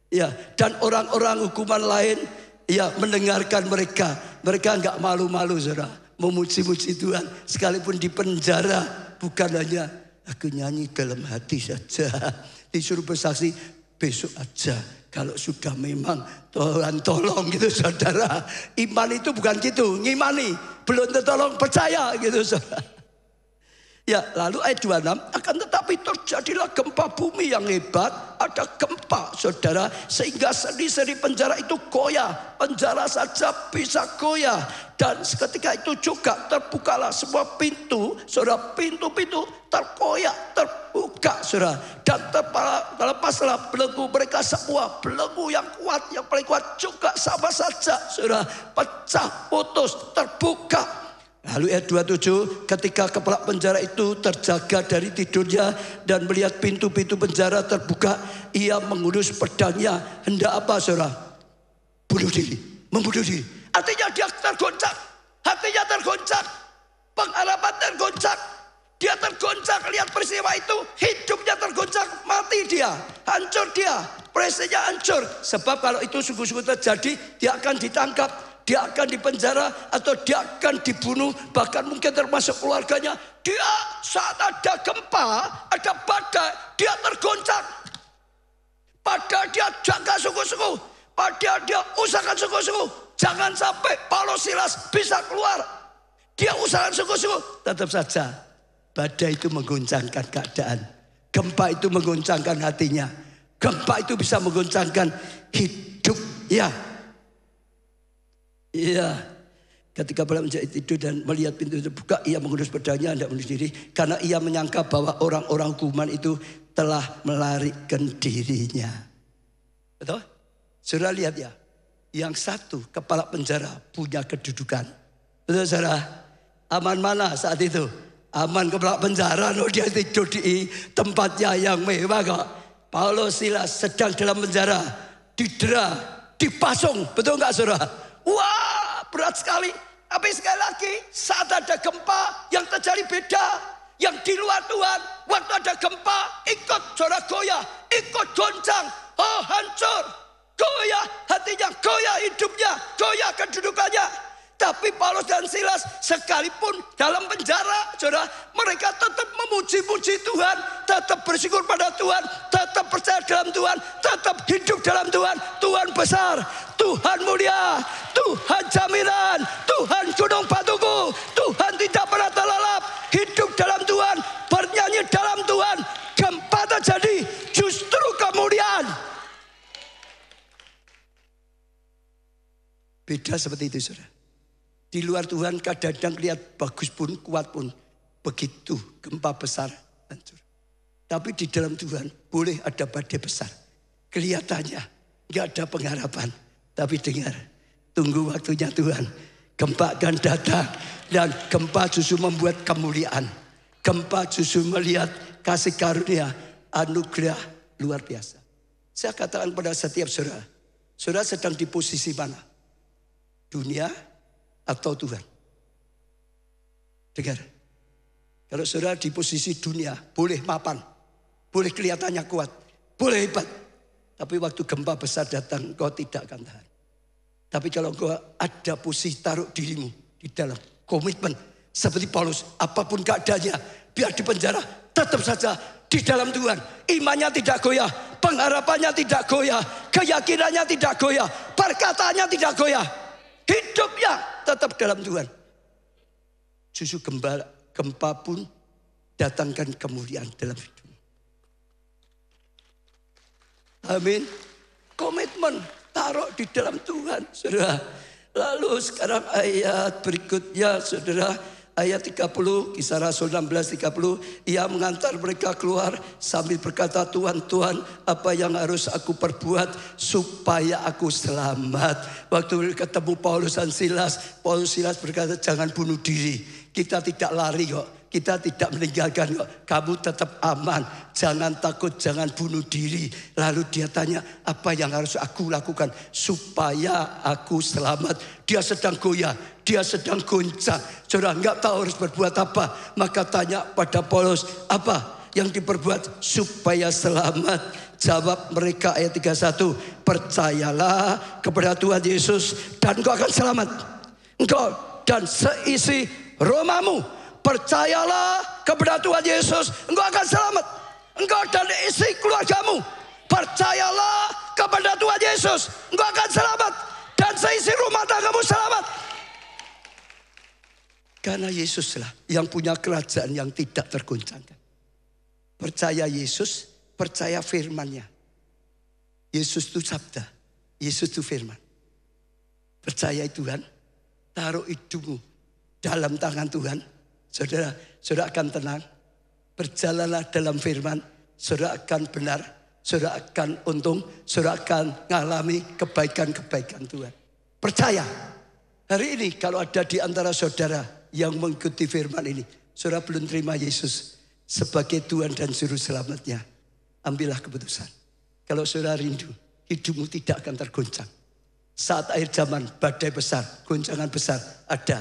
Ya, dan orang-orang hukuman lain, ya mendengarkan mereka. Mereka enggak malu-malu, saudara. Memuji-muji Tuhan, sekalipun di penjara, bukan hanya aku nyanyi dalam hati saja. Disuruh bersaksi besok aja. Kalau sudah memang Tuhan tolong gitu, saudara. Iman itu bukan gitu, ngimani. Belum tertolong percaya gitu, saudara. Ya, lalu ayat 26, akan tetapi terjadilah gempa bumi yang hebat. Ada gempa, saudara, sehingga seri-seri penjara itu goyah. Penjara saja bisa goyah. Dan seketika itu juga terbukalah sebuah pintu, saudara, pintu-pintu terkoyak, terbuka, saudara. Dan terlepaslah belenggu mereka, sebuah belenggu yang kuat, yang paling kuat juga sama saja, saudara, pecah, putus, terbuka. Lalu ayat 27, ketika kepala penjara itu terjaga dari tidurnya dan melihat pintu-pintu penjara terbuka, ia mengurus pedangnya. Hendak apa, saudara? Bunuh diri, membunuh diri. Artinya dia tergoncang, hatinya tergoncang, pengharapan tergoncang. Dia tergoncang lihat peristiwa itu, hidupnya tergoncang, mati dia, hancur dia, prestasinya hancur. Sebab kalau itu sungguh-sungguh terjadi, dia akan ditangkap. dia akan dipenjara atau dia akan dibunuh, bahkan mungkin termasuk keluarganya. Dia saat ada gempa, ada badai, dia tergoncang. Padahal dia jaga sungguh-sungguh, padahal dia usahakan sungguh-sungguh, jangan sampai Paulus Silas bisa keluar. Dia usahakan sungguh-sungguh, tetap saja badai itu menggoncangkan keadaan. Gempa itu menggoncangkan hatinya. Gempa itu bisa menggoncangkan hidupnya. Iya. Ketika Balaam menjahit itu dan melihat pintu terbuka, ia mengurus pedangnya, hendak bunuh diri. Karena ia menyangka bahwa orang-orang hukuman itu telah melarikan dirinya. Betul? Saudara lihat ya. Yang satu kepala penjara punya kedudukan. Betul saudara? Aman mana saat itu? Aman kepala penjara. Loh, dia tidur di tempatnya yang mewah kok. Paulus Silas sedang dalam penjara. Didera, dipasung. Betul nggak saudara? Wah, berat sekali. Tapi sekali lagi, saat ada gempa yang terjadi beda. Yang di luar Tuhan, waktu ada gempa, ikut saudara goyah, ikut goncang. Oh, hancur, goyah hatinya, goyah hidupnya, goyah kedudukannya. Tapi Paulus dan Silas sekalipun dalam penjara, saudara, mereka tetap memuji-muji Tuhan, tetap bersyukur pada Tuhan, tetap percaya dalam Tuhan, tetap hidup dalam Tuhan. Tuhan besar, Tuhan mulia, Tuhan jaminan, Tuhan gunung batuku, Tuhan tidak pernah terlelap. Hidup dalam Tuhan, bernyanyi dalam Tuhan. Gempa terjadi, justru kemuliaan. Beda seperti itu, saudara. Di luar Tuhan kadang-kadang lihat bagus pun, kuat pun. Begitu gempa besar, hancur. Tapi di dalam Tuhan boleh ada badai besar. Kelihatannya gak ada pengharapan. Tapi dengar, tunggu waktunya Tuhan. Gempa akan datang. Dan gempa justru membuat kemuliaan. Gempa justru melihat kasih karunia, anugerah luar biasa. Saya katakan pada setiap saudara. Saudara sedang di posisi mana? Dunia atau Tuhan? Dengar, kalau saudara di posisi dunia, boleh mapan, boleh kelihatannya kuat, boleh hebat. Tapi waktu gempa besar datang, kau tidak akan tahan. Tapi kalau kau ada posisi taruh dirimu di dalam komitmen, seperti Paulus, apapun keadaannya, biar di penjara, tetap saja di dalam Tuhan. Imannya tidak goyah, pengharapannya tidak goyah, keyakinannya tidak goyah, perkataannya tidak goyah. Hidupnya tetap dalam Tuhan. Justru gempa pun datangkan kemuliaan dalam hidup. Amin. Komitmen taruh di dalam Tuhan, saudara. Lalu sekarang ayat berikutnya, saudara. Ayat 30, Kisah Rasul 16:30. Ia mengantar mereka keluar sambil berkata, Tuhan, Tuhan, apa yang harus aku perbuat supaya aku selamat? Waktu ketemu Paulus dan Silas, Paulus Silas berkata, jangan bunuh diri. Kita tidak lari kok. Kita tidak meninggalkan kok. Kamu tetap aman. Jangan takut, jangan bunuh diri. Lalu dia tanya, apa yang harus aku lakukan supaya aku selamat? Dia sedang goyah, dia sedang goncang. Saudara nggak tahu harus berbuat apa. Maka tanya pada Paulus, apa yang diperbuat supaya selamat? Jawab mereka ayat 31, percayalah kepada Tuhan Yesus dan engkau akan selamat. Engkau dan seisi romamu. Percayalah kepada Tuhan Yesus, engkau akan selamat. Engkau dan isi keluargamu. Percayalah kepada Tuhan Yesus, engkau akan selamat. Dan seisi rumah tanggamu selamat. Karena Yesuslah yang punya kerajaan yang tidak tergoncangkan. Percaya Yesus, percaya firman-Nya. Yesus itu sabda, Yesus itu firman. Percaya Tuhan, taruh hidupmu dalam tangan Tuhan. Saudara, saudara akan tenang. Berjalanlah dalam firman. Saudara akan benar. Saudara akan untung. Saudara akan mengalami kebaikan-kebaikan Tuhan. Percaya. Hari ini kalau ada di antara saudara yang mengikuti firman ini, saudara belum terima Yesus sebagai Tuhan dan Juru Selamatnya, ambillah keputusan. Kalau saudara rindu, hidupmu tidak akan tergoncang. Saat akhir zaman, badai besar, goncangan besar ada.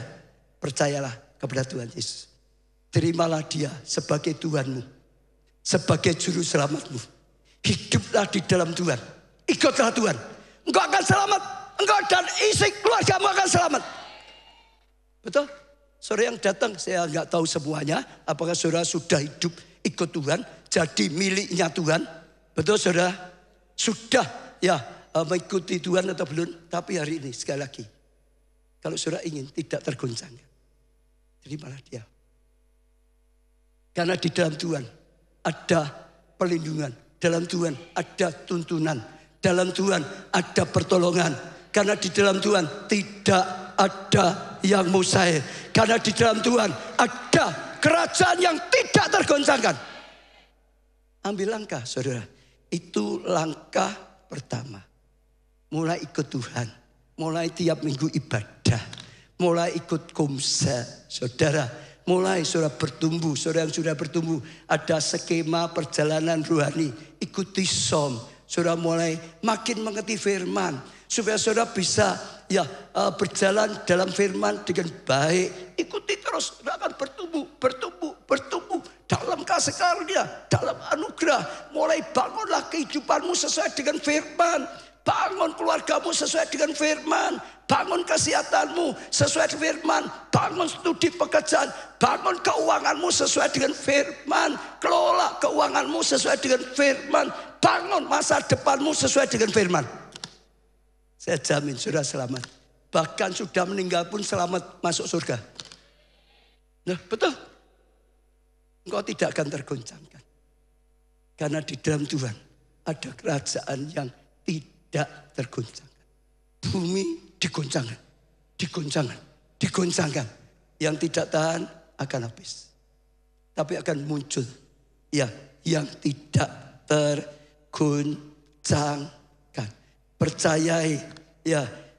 Percayalah kepada Tuhan Yesus. Terimalah dia sebagai Tuhanmu, sebagai Juru Selamatmu. Hiduplah di dalam Tuhan. Ikutlah Tuhan. Engkau akan selamat. engkau dan isi keluargamu akan selamat. Betul? Saudara yang datang, saya nggak tahu semuanya. Apakah saudara sudah hidup ikut Tuhan, jadi miliknya Tuhan? Betul saudara? Sudah ya mengikuti Tuhan atau belum? Tapi hari ini sekali lagi, kalau saudara ingin tidak tergoncang, terimalah dia. Karena di dalam Tuhan ada perlindungan, dalam Tuhan ada tuntunan, dalam Tuhan ada pertolongan. Karena di dalam Tuhan tidak ada yang mustahil. Karena di dalam Tuhan ada kerajaan yang tidak tergoncangkan. Ambil langkah saudara. Itu langkah pertama. Mulai ikut Tuhan. Mulai tiap minggu ibadah. Mulai ikut komsel. Saudara, mulai saudara bertumbuh. Saudara yang sudah bertumbuh. Ada skema perjalanan rohani. Ikuti som. Saudara mulai makin mengerti firman. Supaya saudara bisa berjalan dalam firman dengan baik. Ikuti terus, saudara akan bertumbuh. Dalam kasih karunia, dalam anugerah. Mulai bangunlah kehidupanmu sesuai dengan firman. Bangun keluargamu sesuai dengan firman. Bangun kesehatanmu sesuai dengan firman. Bangun studi pekerjaan. Bangun keuanganmu sesuai dengan firman. Kelola keuanganmu sesuai dengan firman. Bangun masa depanmu sesuai dengan firman. Saya jamin sudah selamat. Bahkan sudah meninggal pun selamat masuk surga. Nah, betul. Engkau tidak akan tergoncangkan. Karena di dalam Tuhan ada kerajaan yang tidak tergoncangkan. Bumi digoncangkan. Yang tidak tahan akan habis. Tapi akan muncul yang tidak tergoncangkan. Percayai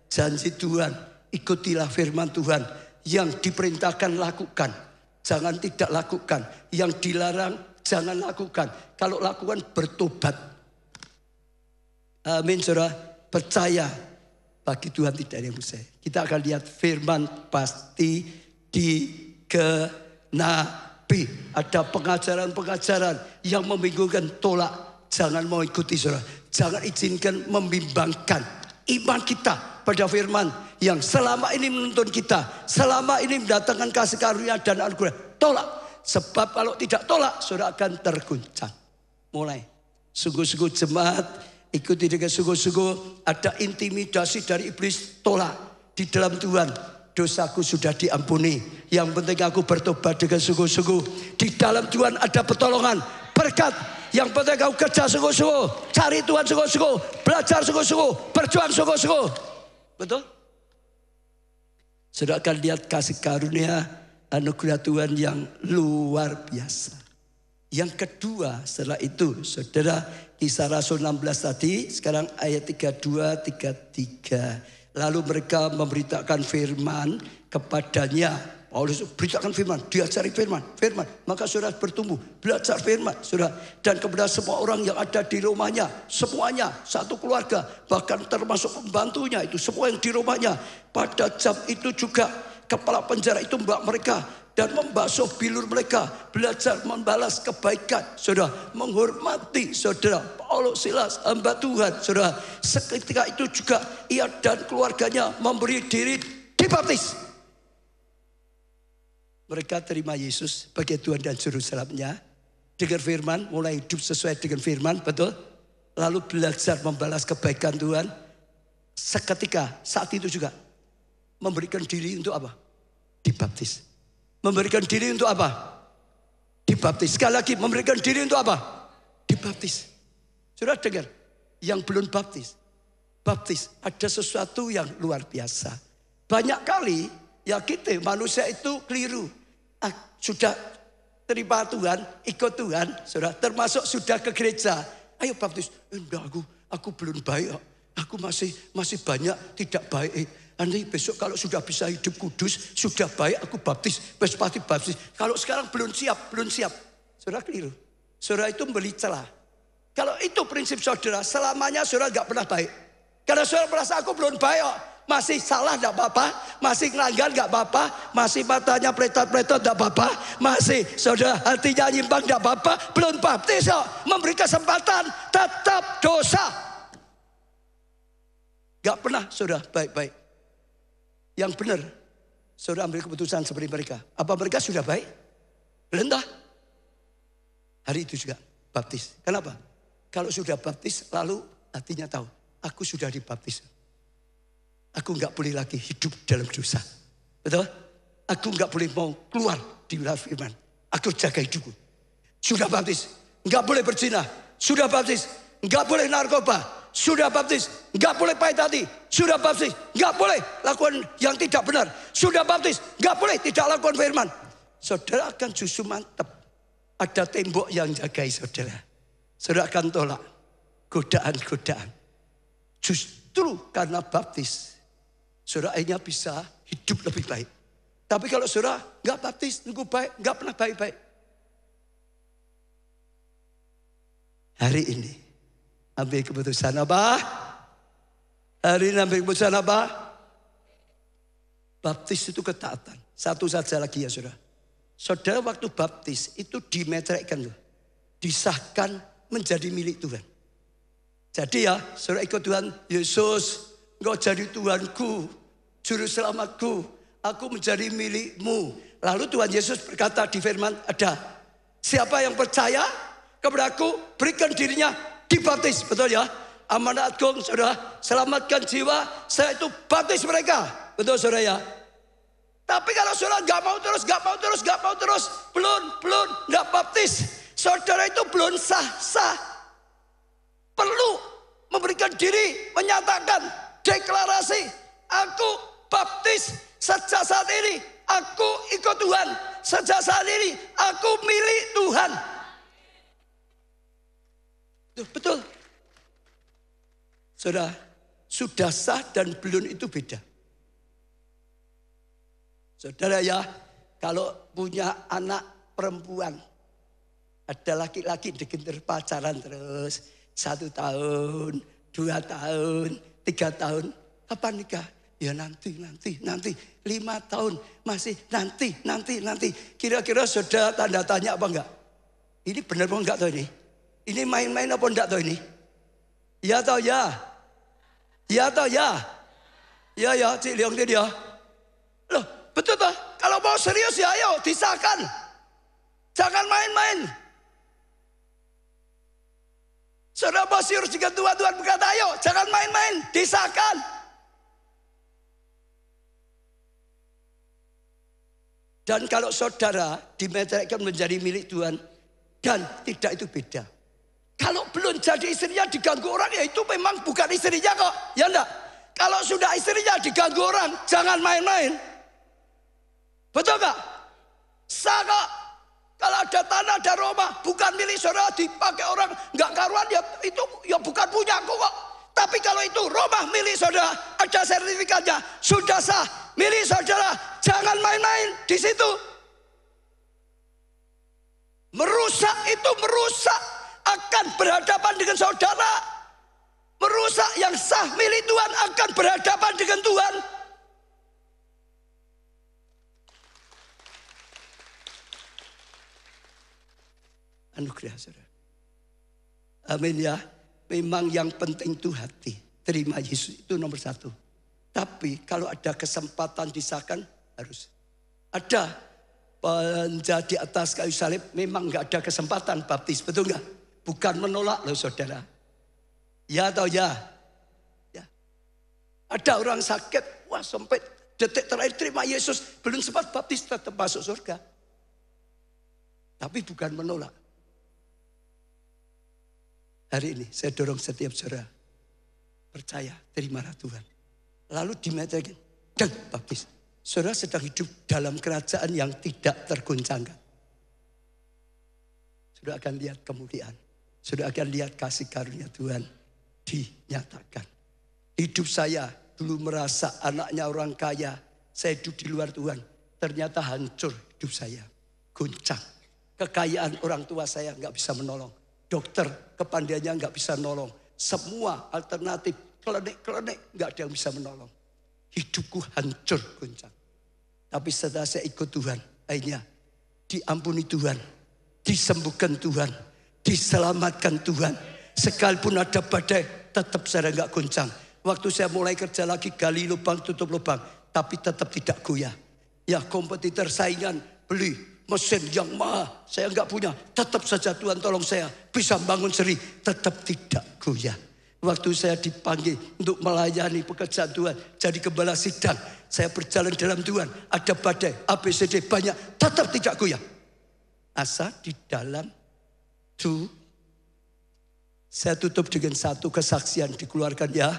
janji Tuhan, ikutilah firman Tuhan. Yang diperintahkan lakukan, jangan tidak lakukan. Yang dilarang jangan lakukan. Kalau lakukan bertobat. Amin saudara. Percaya bagi Tuhan tidak ada yang mustahil. Kita akan lihat firman pasti digenapi. Ada pengajaran-pengajaran yang membingungkan, tolak. Jangan mau ikuti saudara. Jangan izinkan membimbangkan iman kita pada firman yang selama ini menuntun kita. Selama ini mendatangkan kasih karunia dan anugerah. Tolak. Sebab kalau tidak tolak, saudara akan terguncang. Mulai. Sungguh-sungguh jemaat, ikuti dengan sungguh-sungguh. Ada intimidasi dari iblis, tolak. Di dalam Tuhan, dosaku sudah diampuni. Yang penting aku bertobat dengan sungguh-sungguh. Di dalam Tuhan ada pertolongan, berkat. Yang penting kau kerja sungguh-sungguh, cari Tuhan sungguh-sungguh, belajar sungguh-sungguh, berjuang sungguh-sungguh. Betul? Saudara akan lihat kasih karunia anugerah Tuhan yang luar biasa. Yang kedua setelah itu, saudara, Kisah Rasul 16 tadi, sekarang ayat 32, 33. Lalu mereka memberitakan firman kepadanya. Paulus beritakan firman, diajari firman. Maka saudara bertumbuh, belajar firman, saudara. Dan kepada semua orang yang ada di rumahnya, semuanya, satu keluarga, bahkan termasuk pembantunya itu, semua yang di rumahnya. Pada jam itu juga kepala penjara itu membawa mereka dan membasuh bilur mereka, belajar membalas kebaikan, saudara, menghormati saudara Paulus, Silas, hamba Tuhan, saudara. Seketika itu juga ia dan keluarganya memberi diri dibaptis. Mereka terima Yesus sebagai Tuhan dan Juru Selamanya. Dengar firman, mulai hidup sesuai dengan firman, betul? Lalu belajar membalas kebaikan Tuhan. Seketika saat itu juga memberikan diri untuk apa? Dibaptis. Memberikan diri untuk apa? Dibaptis. Sekali lagi, memberikan diri untuk apa? Dibaptis. Sudah dengar? Yang belum baptis. Baptis. Ada sesuatu yang luar biasa. Banyak kali kita manusia itu keliru. Sudah terima Tuhan, ikut Tuhan, saudara, termasuk sudah ke gereja. Ayo baptis. Enggak, aku belum baik. Aku masih banyak tidak baik. Nanti besok kalau sudah bisa hidup kudus, sudah baik, aku baptis. Pasti baptis. Kalau sekarang belum siap. Saudara keliru. Saudara itu membeli celah. Kalau itu prinsip saudara, selamanya saudara gak pernah baik. Karena saudara merasa aku belum baik. Masih salah gak apa-apa, masih ngelanggar gak apa-apa, masih matanya pletot-pletot gak apa-apa, masih saudara hatinya nyimpang gak apa-apa, belum baptis kok, memberi kesempatan, tetap dosa. Gak pernah saudara baik-baik. Yang benar, saudara ambil keputusan seperti mereka. Apa mereka sudah baik? Belum. Hari itu juga baptis. Kenapa? Kalau sudah baptis, lalu hatinya tahu, aku sudah dibaptis. Aku nggak boleh lagi hidup dalam dosa. Betul? Aku nggak boleh mau keluar di wilayah firman. Aku jaga hidupku. Sudah baptis, nggak boleh berzina. Sudah baptis, nggak boleh narkoba. Sudah baptis, nggak boleh pahit hati. Sudah baptis, nggak boleh lakukan yang tidak benar. Sudah baptis, nggak boleh tidak lakukan firman. Saudara akan justru mantap. Ada tembok yang jagai saudara. Saudara akan tolak godaan-godaan. Justru karena baptis, saudara akhirnya bisa hidup lebih baik. Tapi kalau saudara nggak baptis, nunggu baik, nggak pernah baik-baik. Hari ini ambil keputusan apa? Hari ini ambil keputusan apa? Baptis itu ketaatan. Satu saja lagi ya saudara. Saudara waktu baptis itu dimeteraikan loh. Disahkan menjadi milik Tuhan. Jadi ya saudara ikut Tuhan Yesus. Engkau jadi Tuhanku, juru selamatku. Aku menjadi milikmu. Lalu Tuhan Yesus berkata di firman ada. Siapa yang percaya kepada aku berikan dirinya dibaptis. Betul ya? Amanat agung saudara. Selamatkan jiwa. Saya itu baptis mereka. Betul saudara ya? Tapi kalau saudara gak mau terus, belum, gak baptis. Saudara itu belum sah. Perlu memberikan diri, menyatakan, deklarasi. Aku baptis sejak saat ini. Aku ikut Tuhan. Sejak saat ini, aku milik Tuhan. Betul. Saudara, sudah sah dan belum itu beda. Saudara ya, kalau punya anak perempuan, ada laki-laki dikejar pacaran terus 1 tahun, 2 tahun, 3 tahun, kapan nikah? Ya nanti, 5 tahun, masih nanti. Kira-kira saudara tanda tanya apa enggak? Ini benar apa enggak tahu ini? Ini main-main apa enggak tahu ini? Ya atau ya? Ya atau ya? Ya, Cik Leong dia. Loh, betul toh? Kalau mau serius ya ayo disahkan. Jangan main-main. Saudara mau serius jika Tuhan berkata ayo jangan main-main, disahkan. Dan kalau saudara dimeteraikan menjadi milik Tuhan dan tidak itu beda. Kalau belum jadi istrinya diganggu orang ya itu memang bukan istrinya kok. Ya enggak? Kalau sudah istrinya diganggu orang jangan main-main. Betul gak? Sah kok. Kalau ada tanah, ada rumah, bukan milik saudara dipakai orang nggak karuan ya itu ya bukan punya aku kok. Tapi kalau itu rumah milik saudara, ada sertifikatnya, sudah sah, milik saudara, jangan main-main di situ. Merusak itu merusak akan berhadapan dengan saudara. Merusak yang sah milik Tuhan akan berhadapan dengan Tuhan. Anugerah saudara. Amin ya. Memang yang penting itu hati. Terima Yesus itu nomor 1. Tapi kalau ada kesempatan disahkan harus. Ada penjajah di atas kayu salib memang gak ada kesempatan baptis. Betul gak? Bukan menolak loh saudara. Ya atau ya? Ya. Ada orang sakit. Wah sampai detik terakhir terima Yesus. Belum sempat baptis tetap masuk surga. Tapi bukan menolak. Hari ini saya dorong setiap saudara percaya, terimalah Tuhan. Lalu dimeteraikan dan baptis. Saudara sedang hidup dalam kerajaan yang tidak tergoncangkan. Saudara akan lihat kemuliaan. Saudara akan lihat kasih karunia Tuhan dinyatakan. Hidup saya dulu merasa anaknya orang kaya. Saya hidup di luar Tuhan. Ternyata hancur hidup saya. Goncang. Kekayaan orang tua saya nggak bisa menolong. Dokter kepandaiannya nggak bisa menolong. Semua alternatif klenik nggak ada yang bisa menolong. Hidupku hancur goncang. Tapi setelah saya ikut Tuhan, akhirnya diampuni Tuhan, disembuhkan Tuhan, diselamatkan Tuhan. Sekalipun ada badai, tetap saya nggak goncang. Waktu saya mulai kerja lagi, gali lubang, tutup lubang. Tapi tetap tidak goyah. Ya kompetitor saingan beli mesin yang mahal. Saya enggak punya. Tetap saja Tuhan tolong saya bisa bangun seri. Tetap tidak goyah. Waktu saya dipanggil untuk melayani pekerjaan Tuhan. Jadi gembala sidang. Saya berjalan dalam Tuhan. Ada badai, ABCD banyak. Tetap tidak goyah. Asa di dalam saya tutup dengan satu kesaksian dikeluarkan ya.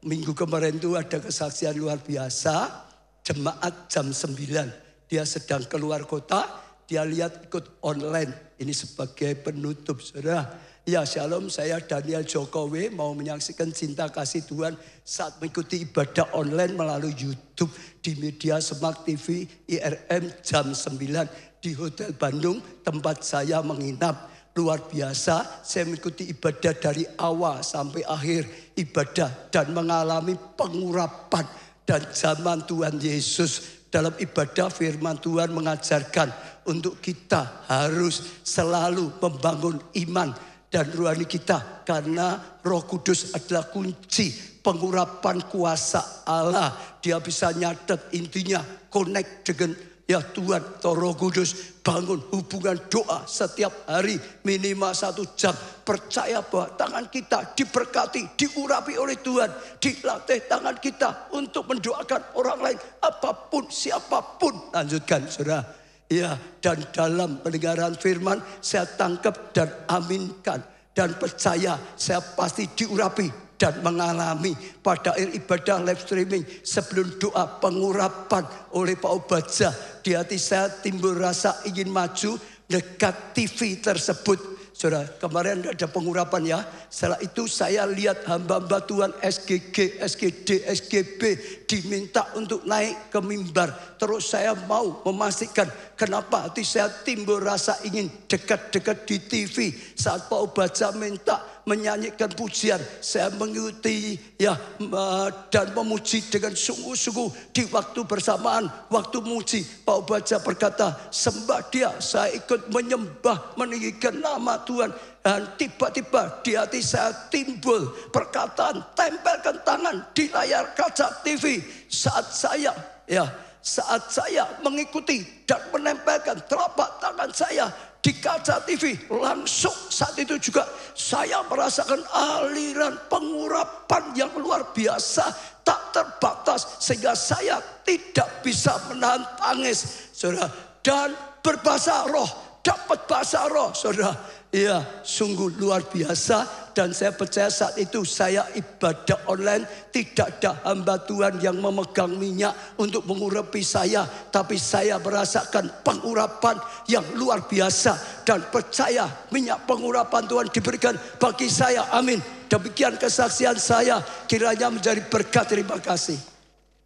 Minggu kemarin itu ada kesaksian luar biasa. Jemaat jam 9. Dia sedang keluar kota. Dia lihat ikut online. Ini sebagai penutup saudara. Ya shalom, saya Daniel Jokowi mau menyaksikan cinta kasih Tuhan saat mengikuti ibadah online melalui YouTube di media Smart TV IRM jam 9 di Hotel Bandung tempat saya menginap. Luar biasa, saya mengikuti ibadah dari awal sampai akhir ibadah dan mengalami pengurapan dan zaman Tuhan Yesus. Dalam ibadah firman Tuhan mengajarkan untuk kita harus selalu membangun iman dan rohani kita. Karena Roh Kudus adalah kunci pengurapan kuasa Allah. Dia bisa nyatet intinya connect dengan ya Tuhan atau Roh Kudus. Bangun hubungan doa setiap hari minimal 1 jam. Percaya bahwa tangan kita diberkati, diurapi oleh Tuhan. Dilatih tangan kita untuk mendoakan orang lain. Apapun, siapapun. Lanjutkan saudara. Ya, dan dalam pendengaran firman saya tangkap dan aminkan dan percaya saya pasti diurapi dan mengalami pada akhir ibadah live streaming sebelum doa pengurapan oleh Pak Obadza. Di hati saya timbul rasa ingin maju dekat TV tersebut. Saudara, kemarin ada pengurapan ya. Setelah itu saya lihat hamba-hamba Tuhan SGG, SGD, SGB diminta untuk naik ke mimbar. Terus saya mau memastikan kenapa hati saya timbul rasa ingin dekat-dekat di TV. Saat Pak Obadza minta menyanyikan pujian, saya mengikuti ya dan memuji dengan sungguh-sungguh di waktu bersamaan. Waktu memuji, Pak Obadza berkata, sembah dia, saya ikut menyembah, meninggikan nama Tuhan. Dan tiba-tiba di hati saya timbul perkataan, tempelkan tangan di layar kaca TV. Saat saya mengikuti dan menempelkan telapak tangan saya di kaca TV, langsung saat itu juga saya merasakan aliran pengurapan yang luar biasa, tak terbatas, sehingga saya tidak bisa menahan tangis, saudara. Dan berbahasa roh, dapat bahasa roh, saudara. Ya, sungguh luar biasa. Dan saya percaya saat itu saya ibadah online, tidak ada hamba Tuhan yang memegang minyak untuk mengurapi saya. Tapi saya merasakan pengurapan yang luar biasa. Dan percaya minyak pengurapan Tuhan diberikan bagi saya. Amin. Demikian kesaksian saya, kiranya menjadi berkat. Terima kasih.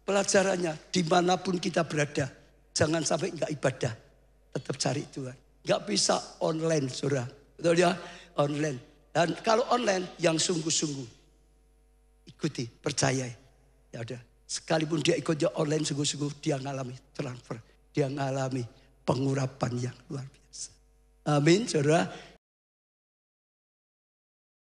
Pelajarannya, dimanapun kita berada, jangan sampai enggak ibadah. Tetap cari Tuhan. Enggak bisa online, saudara. Betul ya? Online. Dan kalau online yang sungguh-sungguh ikuti, percaya. Ya udah, sekalipun dia ikutnya online sungguh-sungguh, dia ngalami transfer, dia ngalami pengurapan yang luar biasa. Amin, saudara.